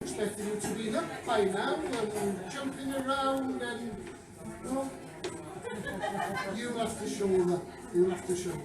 Expecting you to be up by now and jumping around and well, you'll have to show that. You'll have to show that.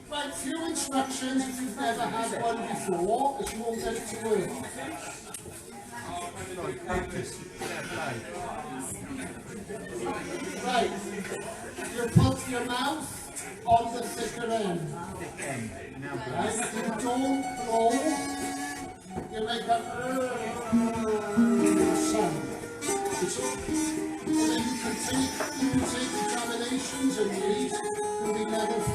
Right, few instructions if you've never had one before, if you won't get it to work. Right, you put your mouth on the thicker end. Right, you don't blow, you make a sound. And then you can take examinations and these will be level 3.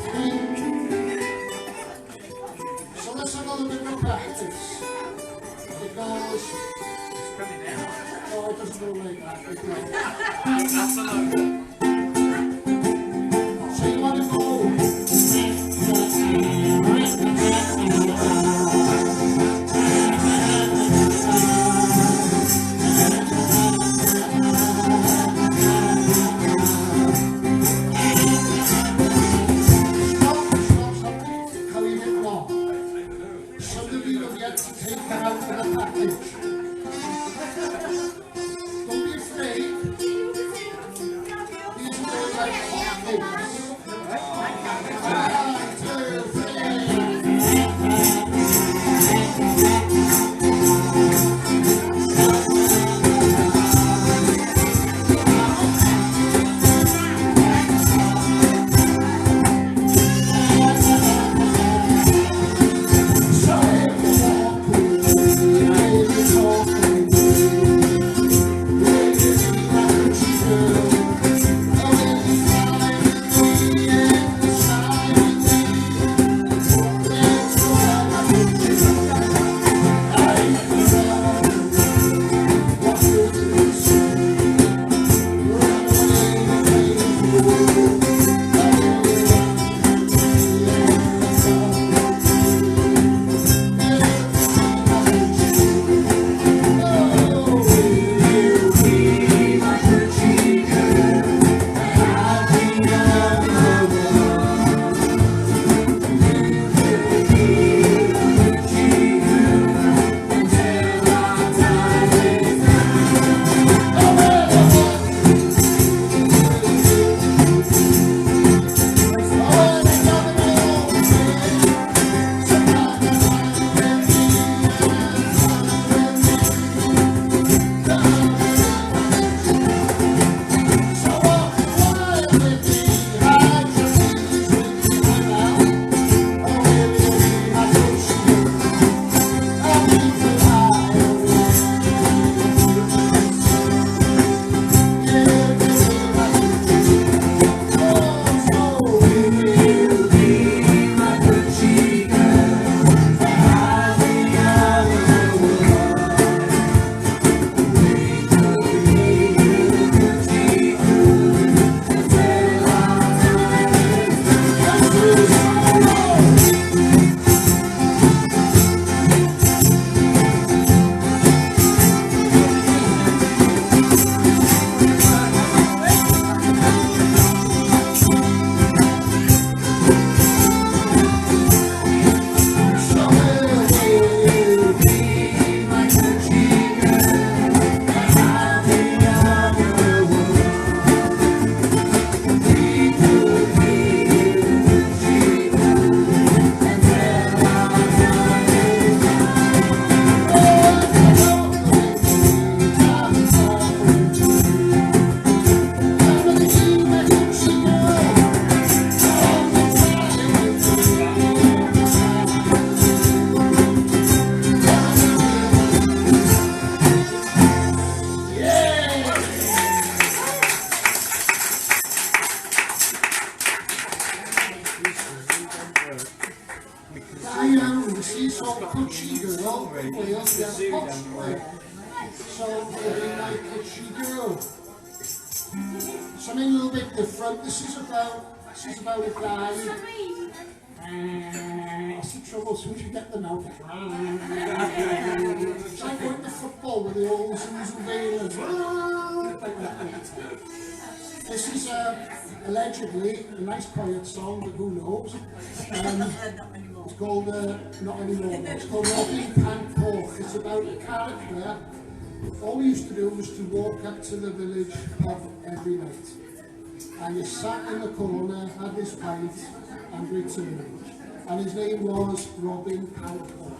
So let's have a little bit of practice. It goes. It's coming down. Oh, it doesn't go like that. It goes. That's a load. So you want to go. Stop. This is all Coochie Girl. Wales, yes, Poch. So, very like Coochie Girl. Something a little bit different. This is about a guy. What's the trouble? So we should get them out. It's like going to football with the old Susan Bailers. This is allegedly a nice quiet song, but who knows? It's called, not anymore, it's called Pantcoch. It's about a character. All we used to do was to walk up to the village pub every night. And he sat in the corner, had his pint, and returned. And his name was Robin Pantcoch.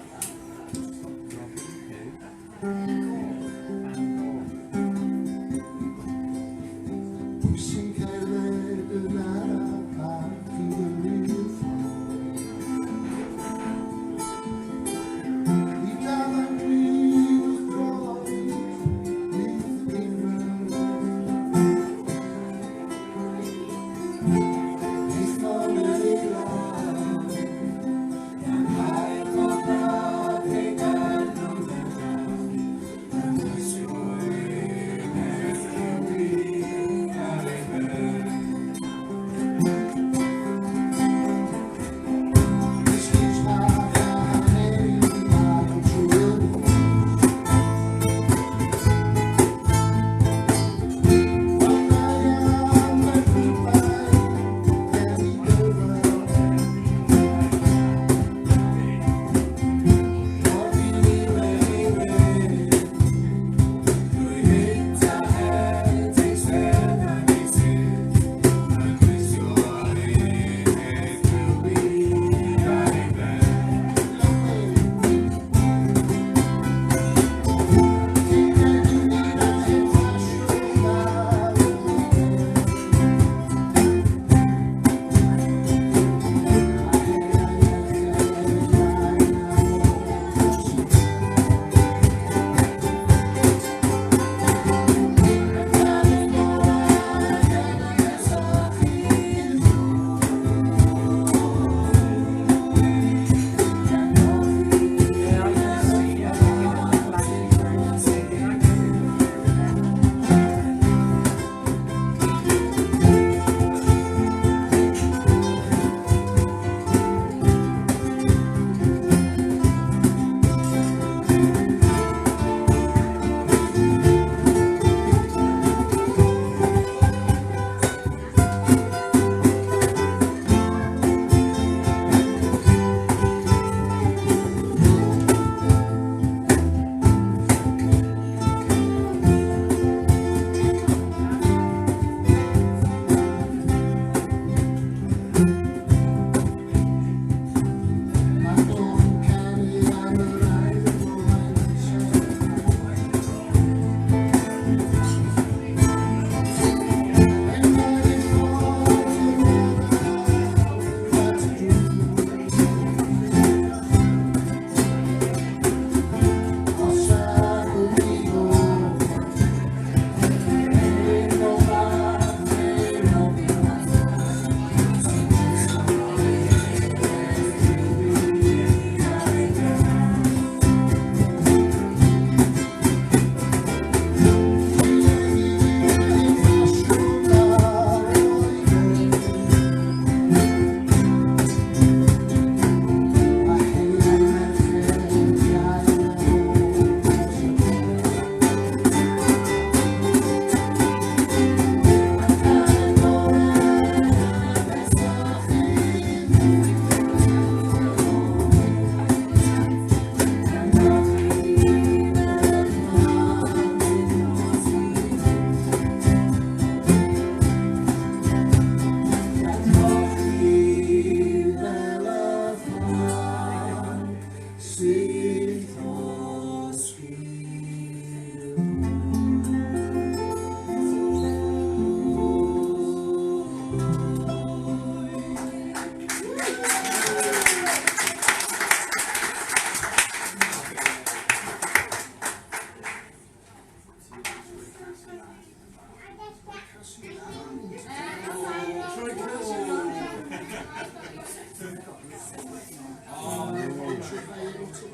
if I'm able to.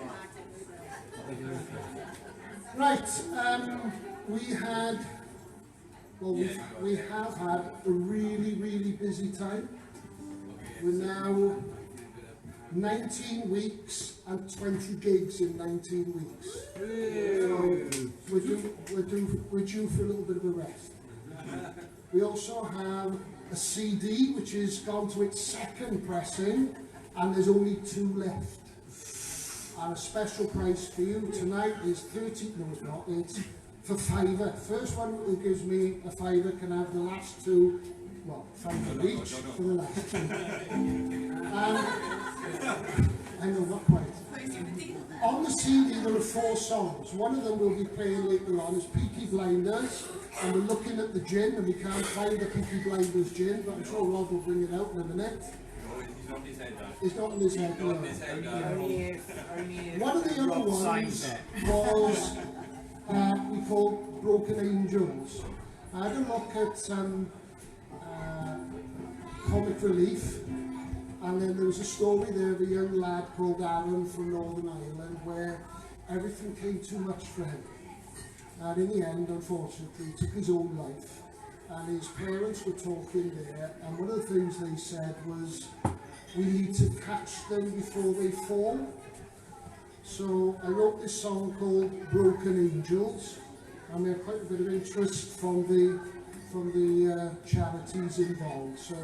Right, we have had a really, really busy time. We're now 19 weeks and 20 gigs in 19 weeks. So we're due for a little bit of a rest. We also have a CD which has gone to its second pressing, and there's only 2 left. And a special price for you tonight is 30, no it's not, it's for £5. First one who gives me a £5 can have the last 2, well, £5 each for the last 2. I know, not quite. On the CD there are 4 songs. One of them we'll be playing later on is Peaky Blinders, and we're looking at the gin and we can't find the Peaky Blinders gin, but I'm sure Rob will bring it out in a minute. It's not in his head. It's not in his head, no. One of the other ones was we called Broken Angels. I had a look at Comic Relief, and then there was a story there of a young lad called Aaron from Northern Ireland where everything came too much for him. And in the end, unfortunately, he took his own life. And his parents were talking there, and one of the things they said was, we need to catch them before they fall. So I wrote this song called Broken Angels, and we had quite a bit of interest from the charities involved. So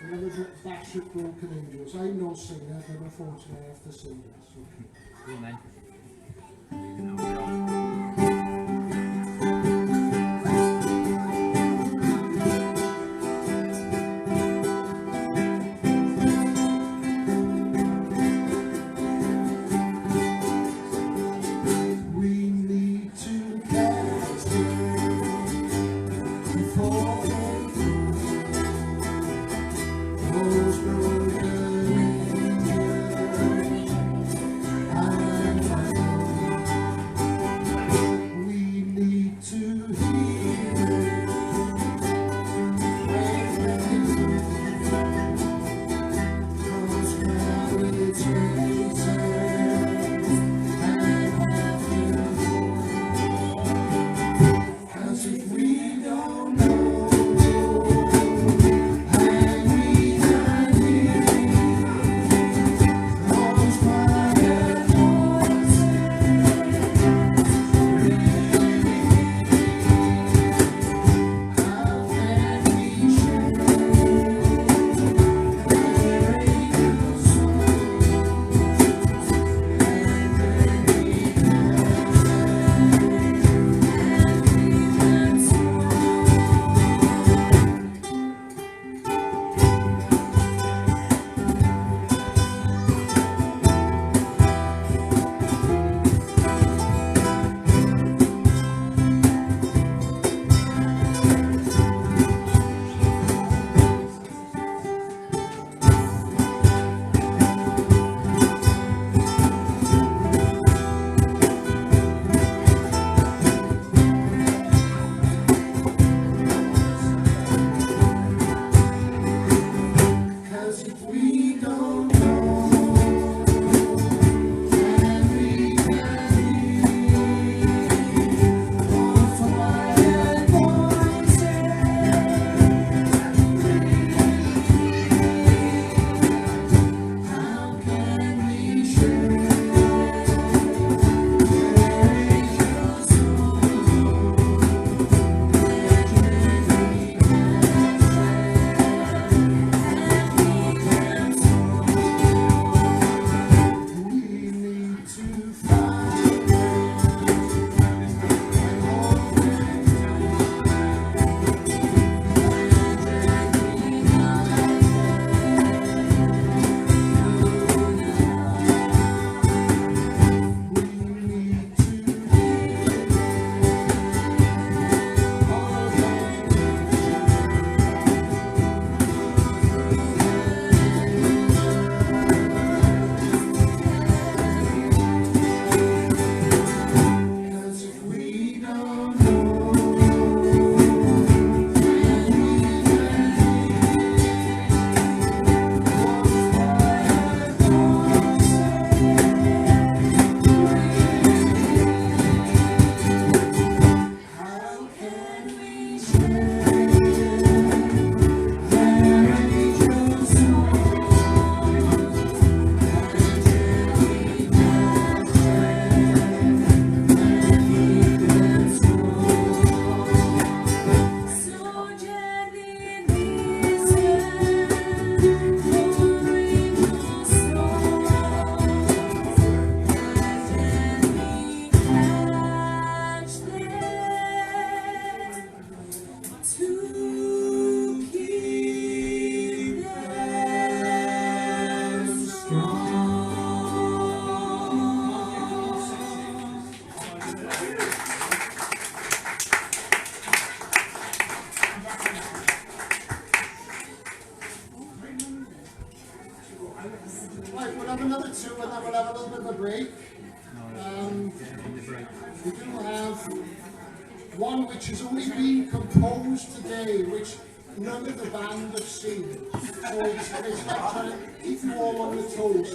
we're going to bash at Broken Angels. I'm no singer, but unfortunately I have to sing it. So. Cool, man. Broken Right, we'll have another two and then we'll have a little bit of a break. We do have one which has only been composed today, which none of the band have seen. So it's like trying to keep you all on the toes.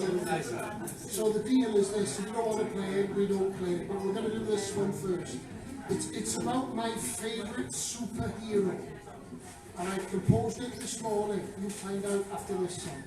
So the deal is this: if you don't want to play it, we don't play it. But we're going to do this one first. It's about my favourite superhero. And I composed it this morning. You'll find out after this song.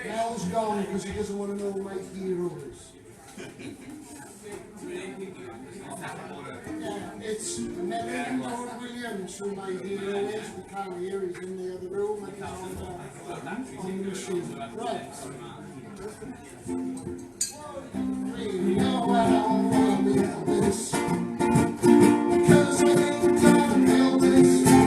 Mel's gone because he doesn't want to know who my hero is. Yeah, it's Melly and Brawd Williams who my hero is. We can't hear, he's in the other room and he's on the machine. Right. We know I don't want to be this, because I think I'm Elvis.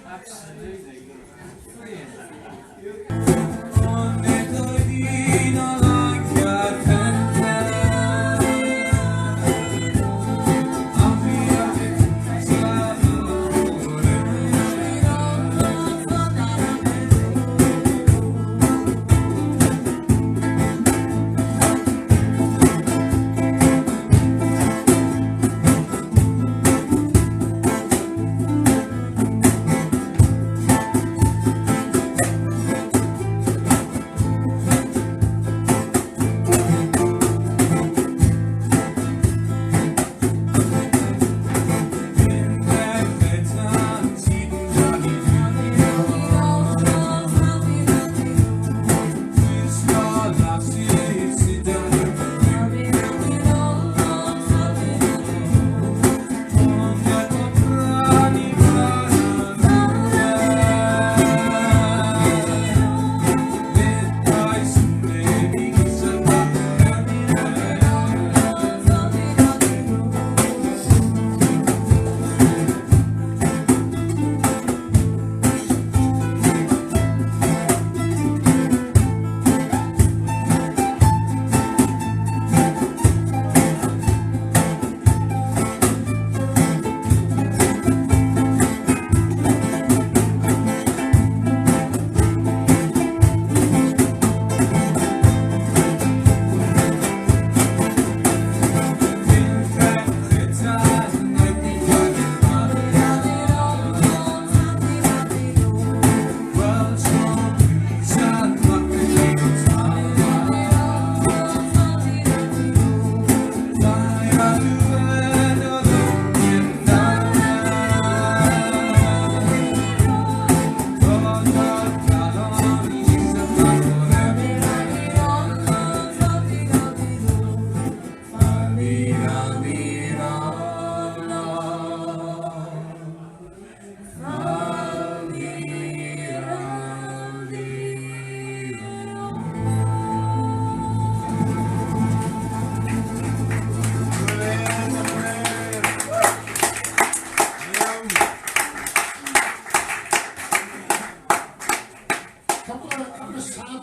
Absolutely. Brilliant.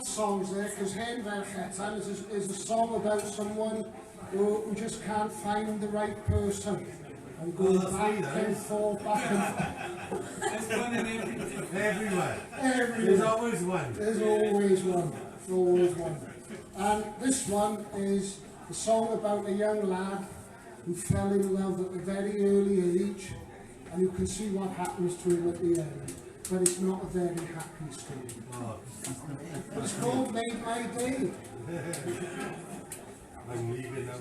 Songs there, because Hen Ferchetan is a song about someone who just can't find the right person and go back and forth, back and forth. There's one in everywhere. Everywhere. There's always one. There's always one. There's always one. And this one is a song about a young lad who fell in love at a very early age, and you can see what happens to him at the end. But it's not a very happy story. Oh. It's called Made My Day. I'm leaving now.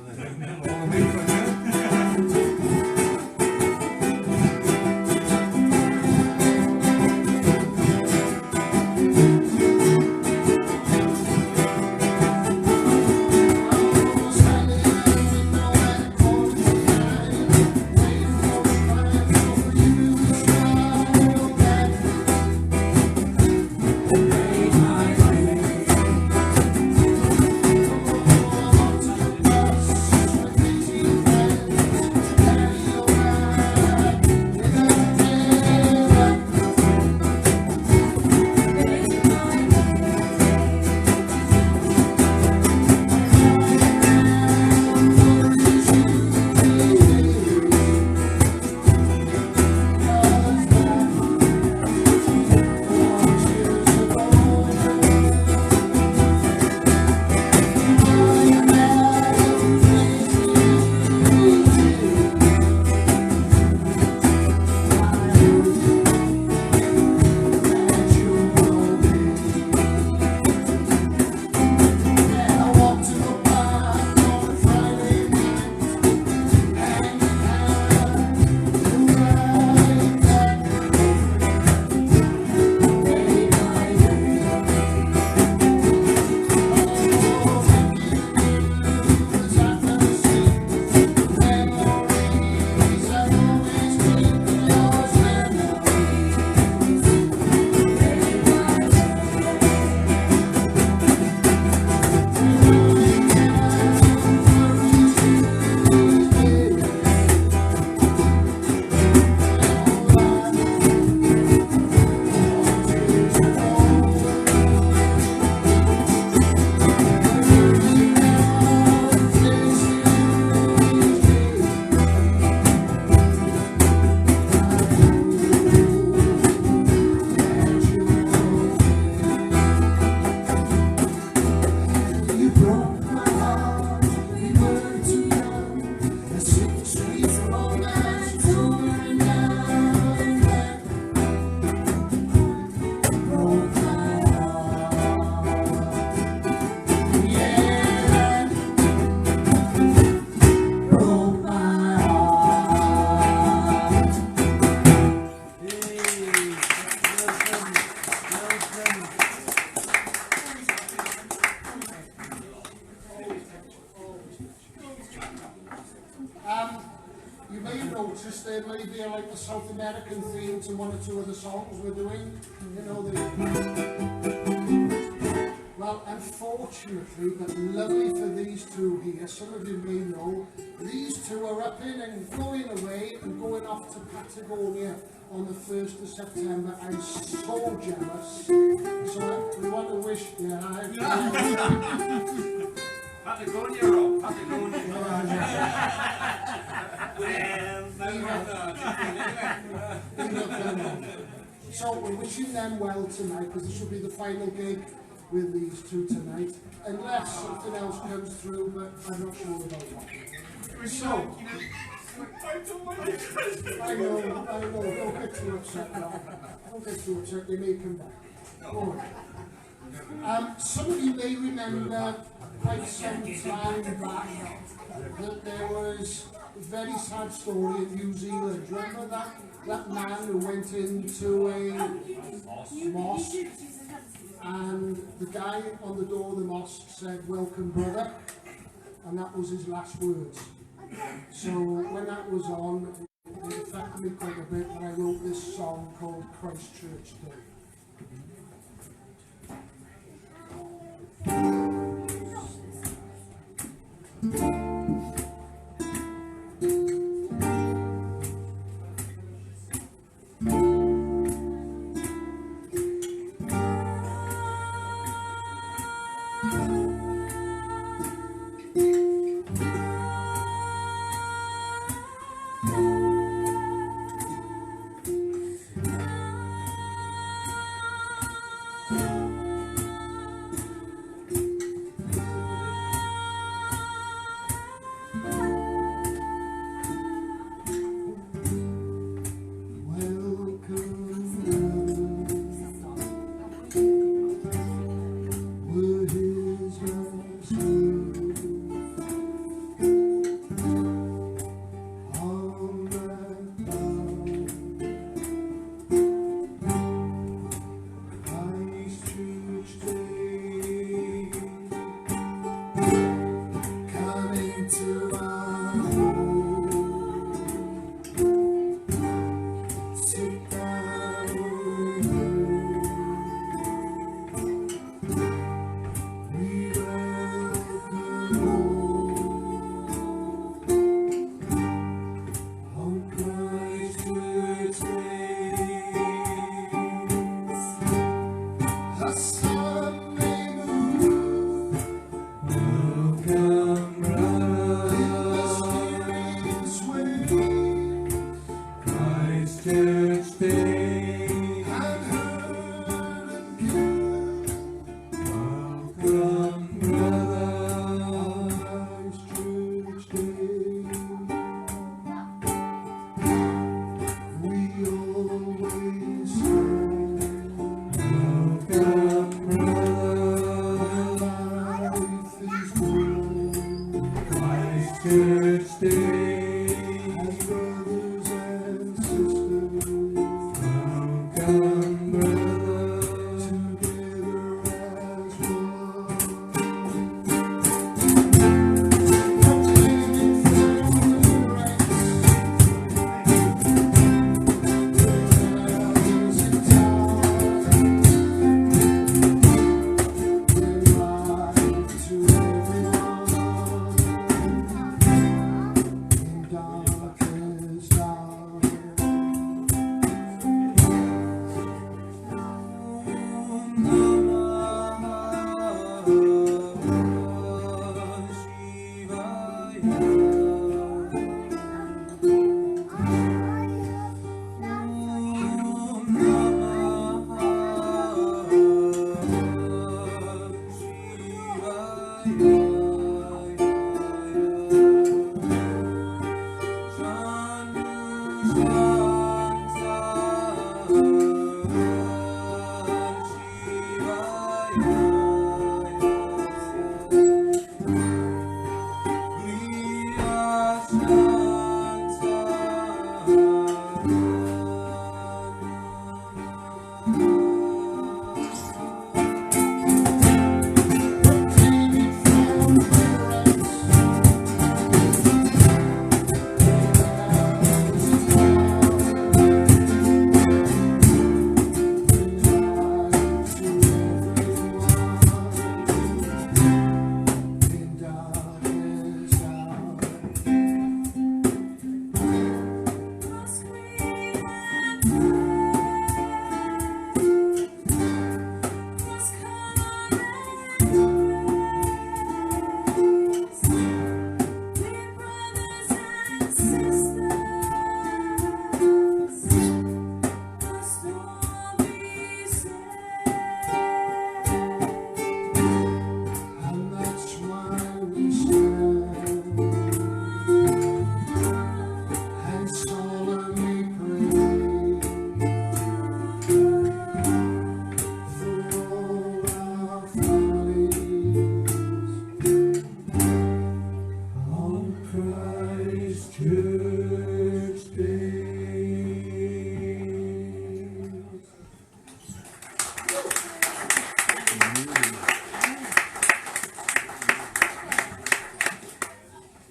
songs we're doing, you know, well, unfortunately, but lovely for these two here, some of you may know, these two are up in and going away and going off to Patagonia on the 1st of September. I'm so jealous. So we want to wish, Patagonia, Rob. Patagonia. So we're wishing them well tonight, because this will be the final gig with these two tonight, unless something else comes through, but I'm not sure about what. So, I know, don't get too upset now. Don't get too upset, they may come back. All right. Some of you may remember quite some time back that there was a very sad story in New Zealand. Do you remember that man who went into a mosque, and the guy on the door of the mosque said, "Welcome, brother," and that was his last words. So when that was on, it affected me quite a bit, and I wrote this song called Christchurch Day.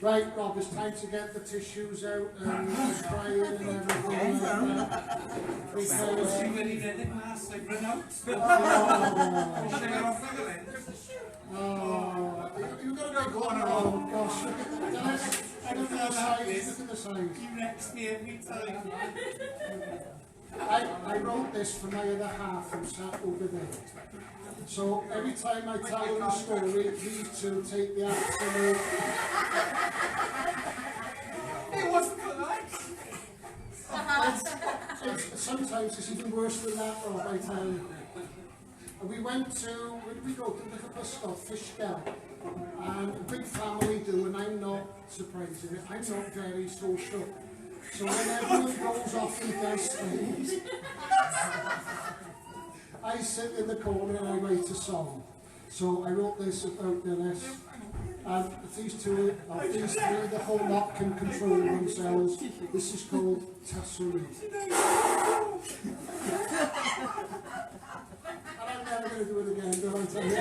Right, Rob, it's time to get the tissues out and crying and everything. She really did it last, like Blaenau. Oh, you've got to go on. Oh, gosh. Look at the size. Look at the size. You next me every time. I wrote this for my other half who sat over there. So every time I tell them a story, these two take the afternoon. It wasn't polite. Sometimes it's even worse than that, Rob, I tell you. We went to, where did we go? To the bus stop, Fishguard. And a big family do, and I'm not surprising. I'm not very social. So when everyone goes off and does things, I sit in the corner and I write a song. So I wrote this about Dennis. And if these three, the whole lot can control themselves. This is called Taswn I. And I'm never going to do it again, don't I tell you?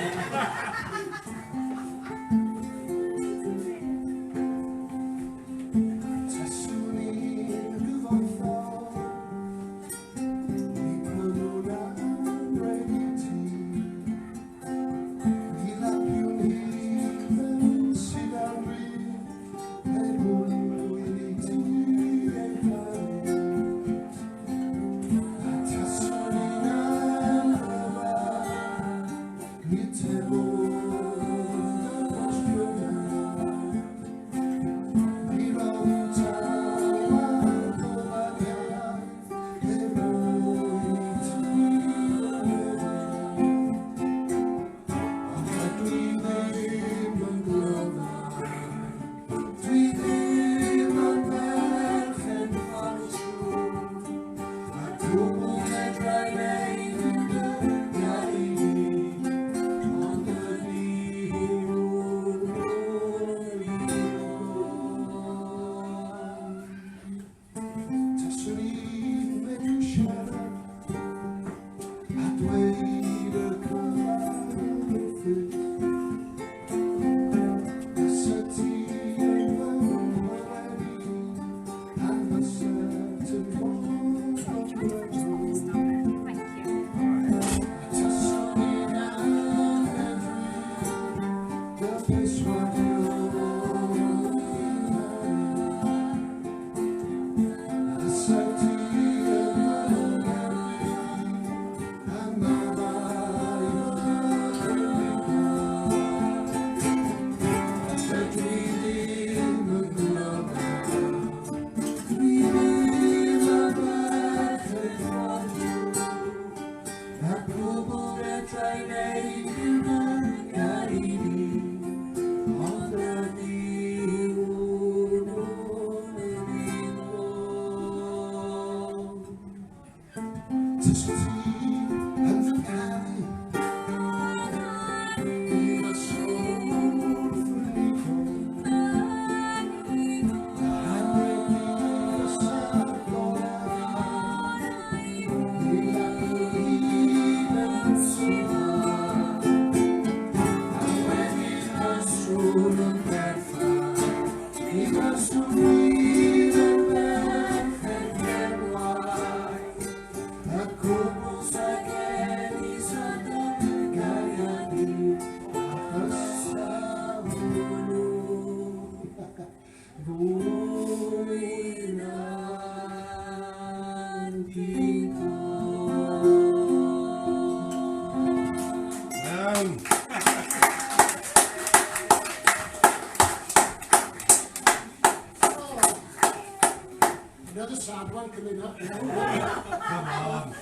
Another sad one coming up. Come on.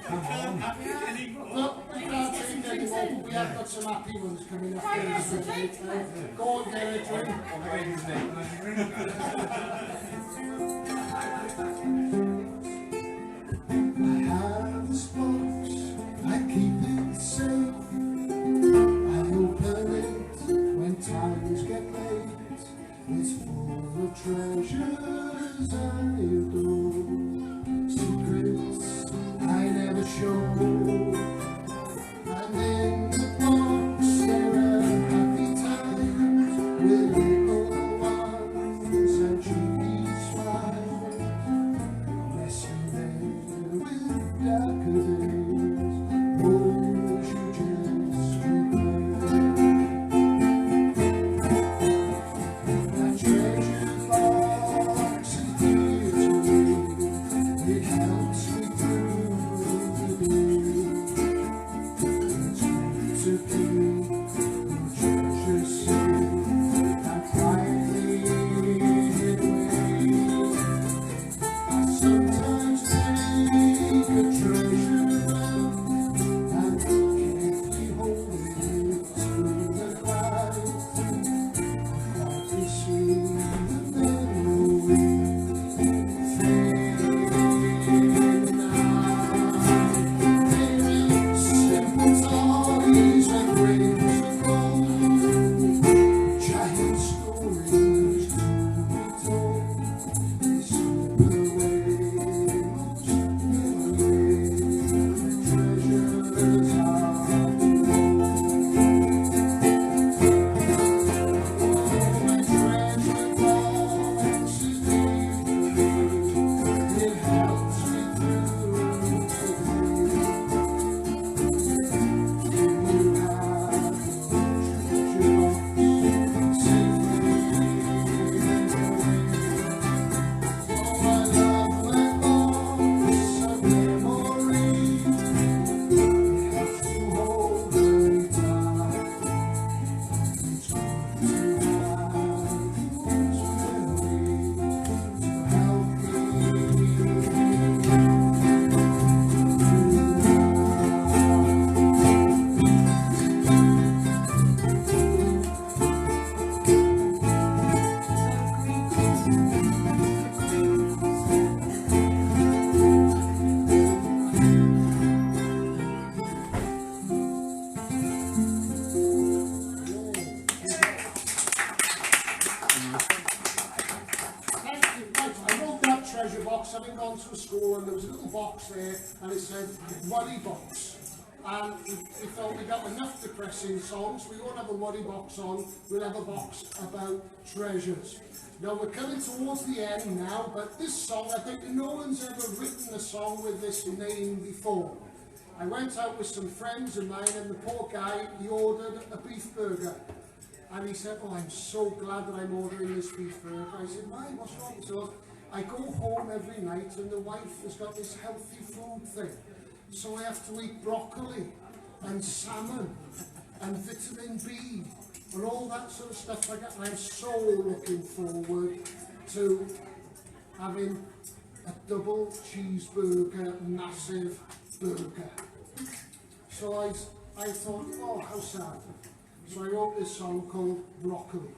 Look, we can't take any more, but we have got some happy ones coming up. Go on, get a drink. I have this box, I keep it safe. I open it when times get late. It's full of treasures I adore, secrets I never show. And in the box there are happy times with little ones. box there, and it said worry box. And we thought we got enough depressing songs, we won't have a worry box on, we'll have a box about treasures. Now we're coming towards the end now, but this song, I think no one's ever written a song with this name before. I went out with some friends of mine, and the poor guy, he ordered a beef burger. And he said, oh, I'm so glad that I'm ordering this beef burger. I said, why, what's wrong? So I go home every night, and the wife has got this healthy food thing. So I have to eat broccoli and salmon and vitamin B and all that sort of stuff like that. And I'm so looking forward to having a double cheeseburger, massive burger. So I thought, oh, how sad. So I wrote this song called Broccoli.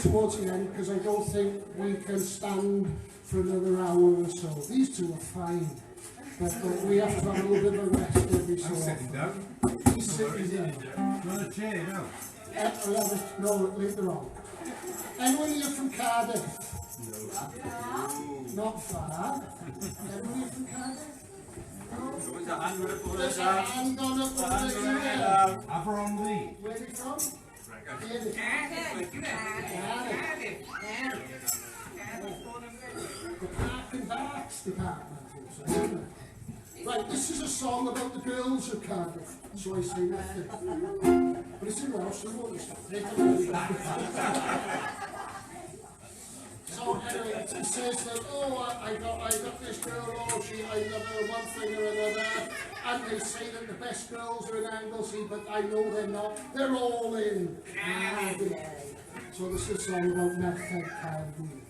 Towards the end, because I don't think we can stand for another hour or so. These two are fine, but we have to have a little bit of a rest every so often. He's sitting down. Not a chair, no. No, later on. Anyone here from Caerdydd? No. Not far. Anyone here from Caerdydd? No. There's a hand on it. Aberhonddu. Where are you from? The Park and Barks department. Right, this is a song about the girls of Cardiff, so I say nothing. But it's in Welsh, so you won't understand. So anyway, it says that, oh, I got this girl, oh, I love her one thing or another, and they say that the best girls are in Anglesey, but I know they're not. They're all in Caerdydd. So this is a song about Merched Caerdydd.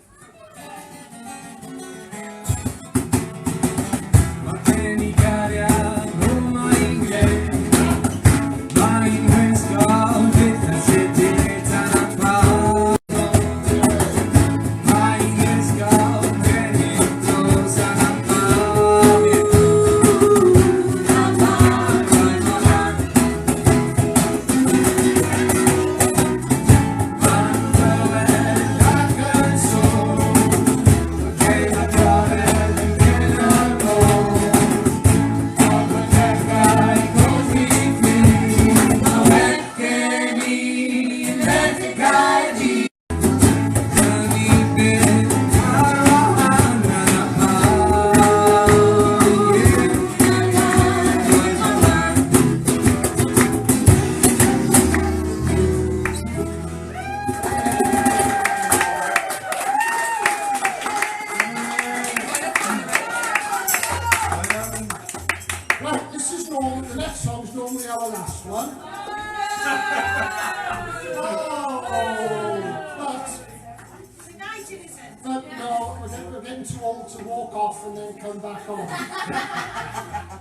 to walk off and then come back on.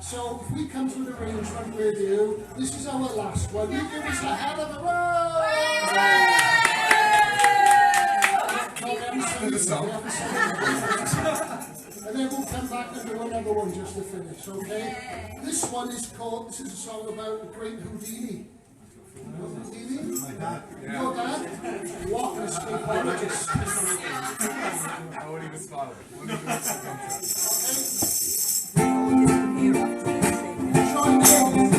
So if we come to an arrangement with you, this is our last one. You give us a hell of a roll! And then we'll come back and do another one just to finish, okay? This one is called, this is a song about the great Houdini. Houdini? My dad. Your dad? What an escapologist. I won't even swallow it. Join me.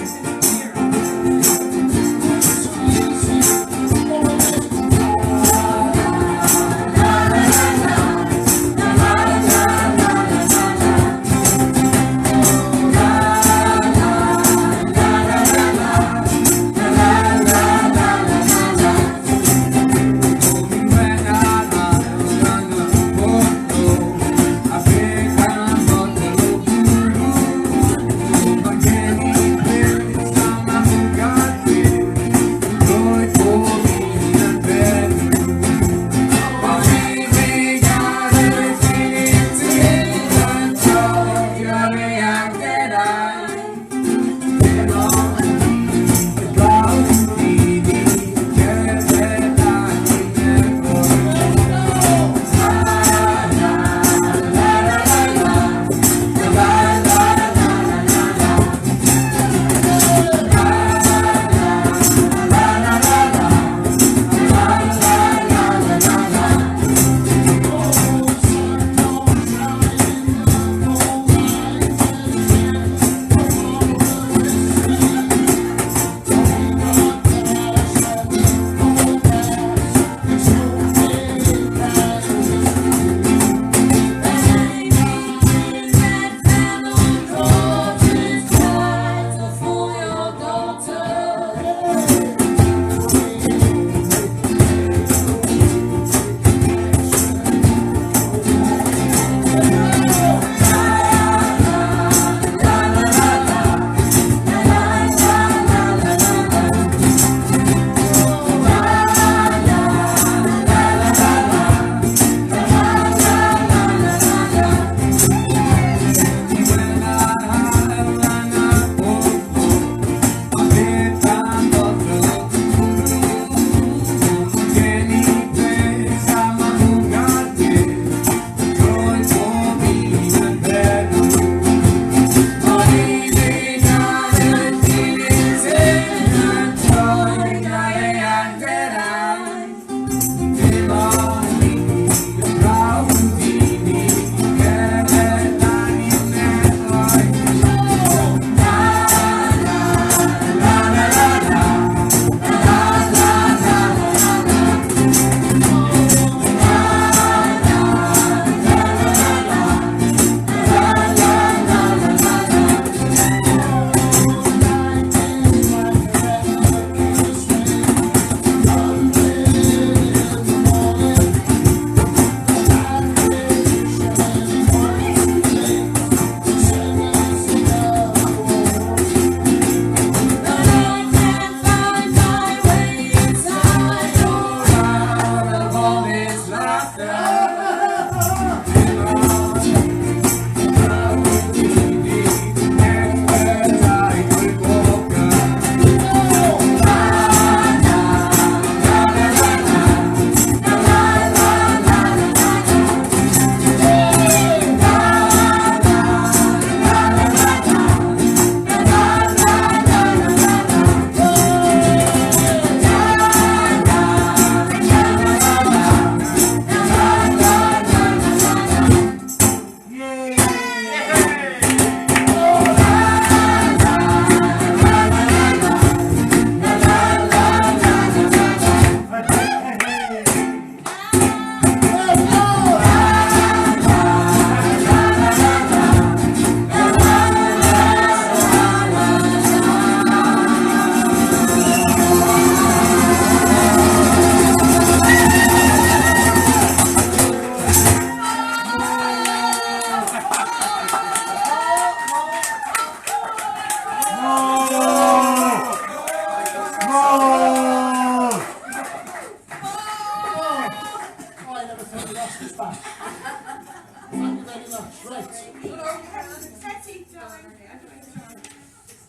Thank you very much. Right.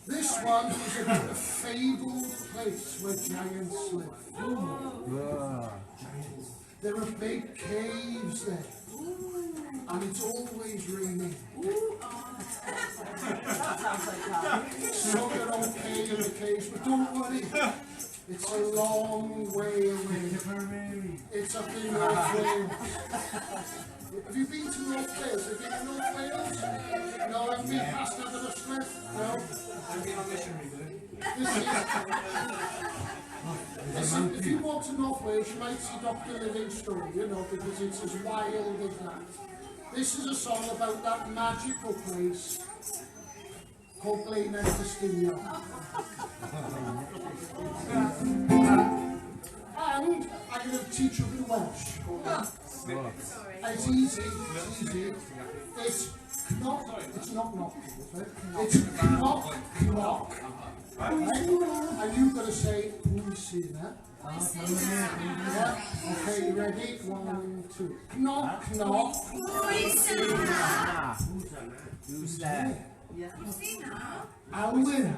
This one is about a fabled place where giants live. There are big caves there. And it's always raining. Some are okay in the caves, but don't worry. It's a long way away. It's up in North Wales. Have you been to North Wales? Have you been to North Wales? No, have you been past Aberystwyth? No? I've been on missionary, but Listen, if you walk to North Wales, you might see Dr. Livingstone, you know, because it's as wild as that. This is a song about that magical place called Blaenau Ffestiniog. And I'm going to teach you a bit of Welsh. It's easy, it's easy. It's knock, it's knock knock. It's knock knock. Right? And you've got to say, who's in that? Yeah. Okay, you ready? 1, 2. Knock knock. Who's there? Alwyn.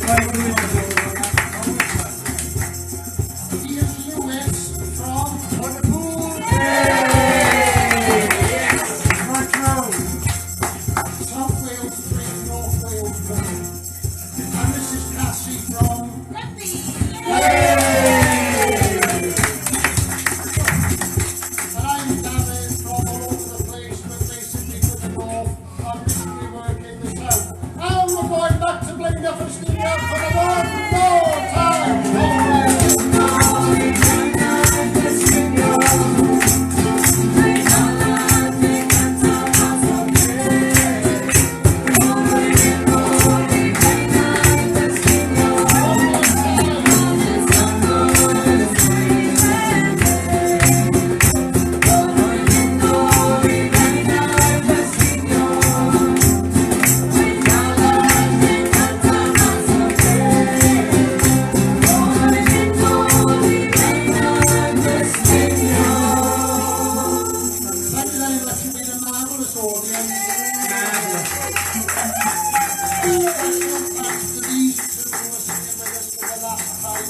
Here's Lewis from South Wales 3, North Wales 1. And this is Cassie from And I'm David from all over the place, but basically to the north. I'm basically working the south. And we're going back to Blaenau Ffestiniog for the one more time. Thank you very much. You've been a marvellous audience. Thanks to these two who were singing with us for the last time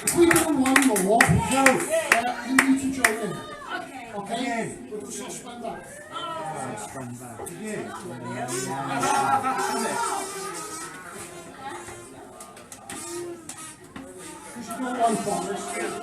If we do one more, you need to join in. Okay? We'll do Sosban Fach. We should do one Boris. Sosban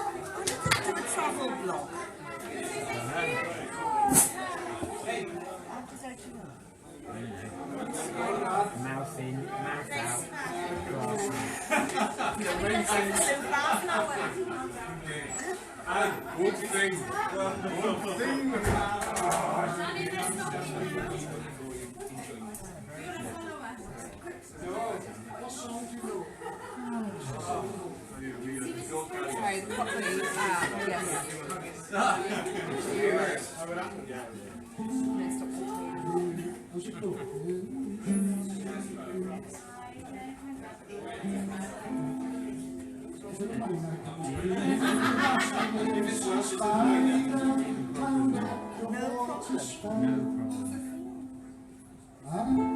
Do a travel blog. Mouth in, mouth out. Good thing. What song do you know? Sorry, properly. Yes. How's it go? No problem. Huh?